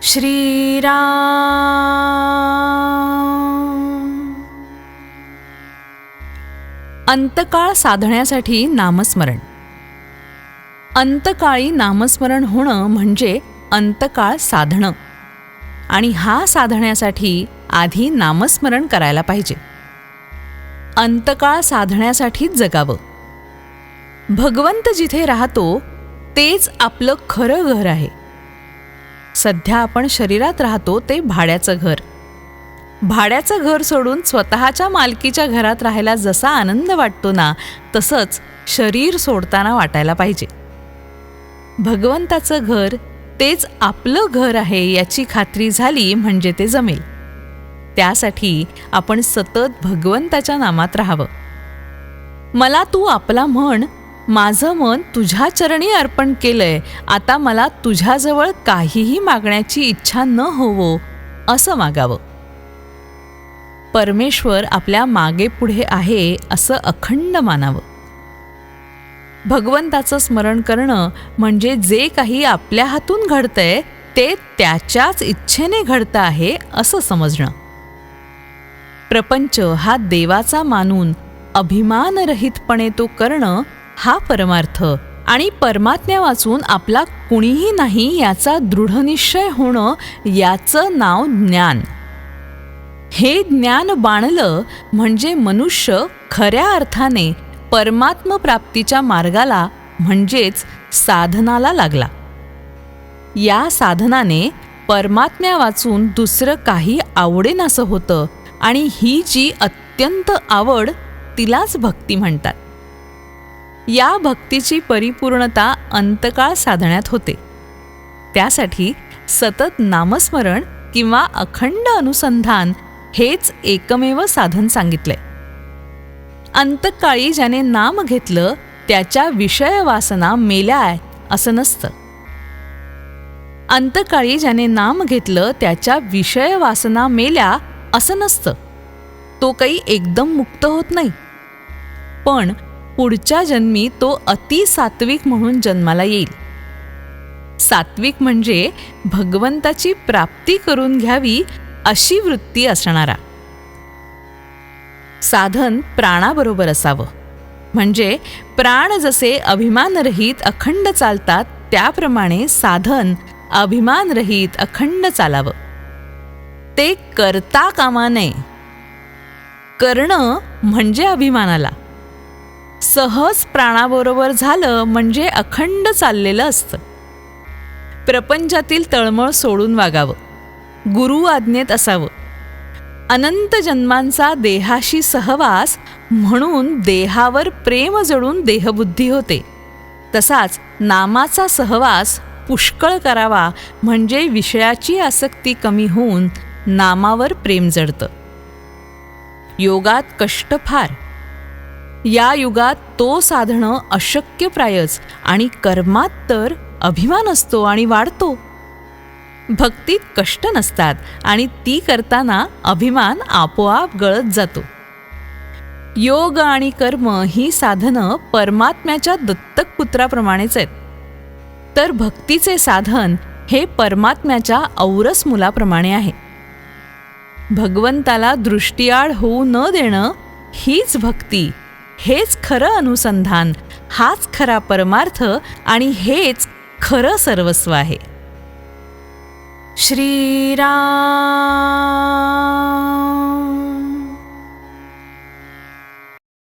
श्रीराम. अंतकाळ साधण्यासाठी नामस्मरण. अंतकाळी नामस्मरण होणं म्हणजे अंतकाळ साधणं, आणि हा साधण्यासाठी आधी नामस्मरण करायला पाहिजे. अंतकाळ साधण्यासाठीच जगावं. भगवंत जिथे राहतो तेच आपलं खरं घर आहे. सध्या आपण शरीरात राहतो ते भाड्याचं घर. भाड्याचं घर सोडून स्वतःच्या मालकीच्या घरात राहायला जसा आनंद वाटतो ना, तसंच शरीर सोडताना वाटायला पाहिजे. भगवंताचं घर तेच आपलं घर आहे याची खात्री झाली म्हणजे ते जमेल. त्यासाठी आपण सतत भगवंताच्या नामात राहावं. मला तू आपला म्हण, माझं मन तुझ्या चरणी अर्पण केलंय, आता मला तुझ्याजवळ काहीही मागण्याची इच्छा न होवो असं मागावं. परमेश्वर आपल्या मागे पुढे आहे असं अखंड मानावं. भगवंताचं स्मरण करणं म्हणजे जे काही आपल्या हातून घडतंय ते त्याच्याच इच्छेने घडतं आहे असं समजणं. प्रपंच हा देवाचा मानून अभिमानरहितपणे तो करणं हा परमार्थ, आणि परमात्म्या वाचून आपला कुणीही नाही याचा दृढनिश्चय होणं याचं नाव ज्ञान. हे ज्ञान बाणलं म्हणजे मनुष्य खऱ्या अर्थाने परमात्मप्राप्तीच्या मार्गाला म्हणजेच साधनाला लागला. या साधनाने परमात्म्या वाचून दुसरं काही आवडेनासं होतं, आणि ही जी अत्यंत आवड तिलाच भक्ती म्हणतात. या भक्तीची परिपूर्णता अंतकाळ साधण्यात होते. त्यासाठी सतत नामस्मरण किंवा अखंड अनुसंधान हेच एकमेव साधन सांगितलंय. अंतकाळी ज्याने नाम घेतलं त्याच्या विषय वासना मेल्याय असं नसतं. अंतकाळी ज्याने नाम घेतलं त्याच्या विषय वासना मेल्या असं नसतं. तो काही एकदम मुक्त होत नाही, पण पुढच्या जन्मी तो अतिसात्विक म्हणून जन्माला येईल. सात्विक म्हणजे भगवंताची प्राप्ती करून घ्यावी अशी वृत्ती असणारा. साधन प्राणाबरोबर असावं, म्हणजे प्राण जसे अभिमानरहित अखंड चालतात त्याप्रमाणे साधन अभिमानरहित अखंड चालावं. ते करता कामा नये. करणं म्हणजे अभिमानाला. सहज प्राणाबरोबर झालं म्हणजे अखंड चाललेलं असतं. प्रपंचातील तळमळ सोडून वागावं. गुरु आज्ञेत असावं. अनंत जन्मांचा देहाशी सहवास म्हणून देहावर प्रेम जडून देहबुद्धी होते. तसाच नामाचा सहवास पुष्कळ करावा म्हणजे विषयाची आसक्ती कमी होऊन नामावर प्रेम जडतं. योगात कष्ट फार. या युगात तो साधणं अशक्यप्रायच, आणि कर्मात तर अभिमान असतो आणि वाढतो. भक्तीत कष्ट नसतात आणि ती करताना अभिमान आपोआप गळत जातो. योग आणि कर्म ही साधनं परमात्म्याच्या दत्तक पुत्राप्रमाणेच आहेत, तर भक्तीचे साधन हे परमात्म्याच्या औरस मुलाप्रमाणे आहे. भगवंताला दृष्टीआड होऊ न देणं हीच भक्ती, हेच खरं अनुसंधान, हाच खरा परमार्थ, आणि हेच खरं सर्वस्व आहे. श्रीराम.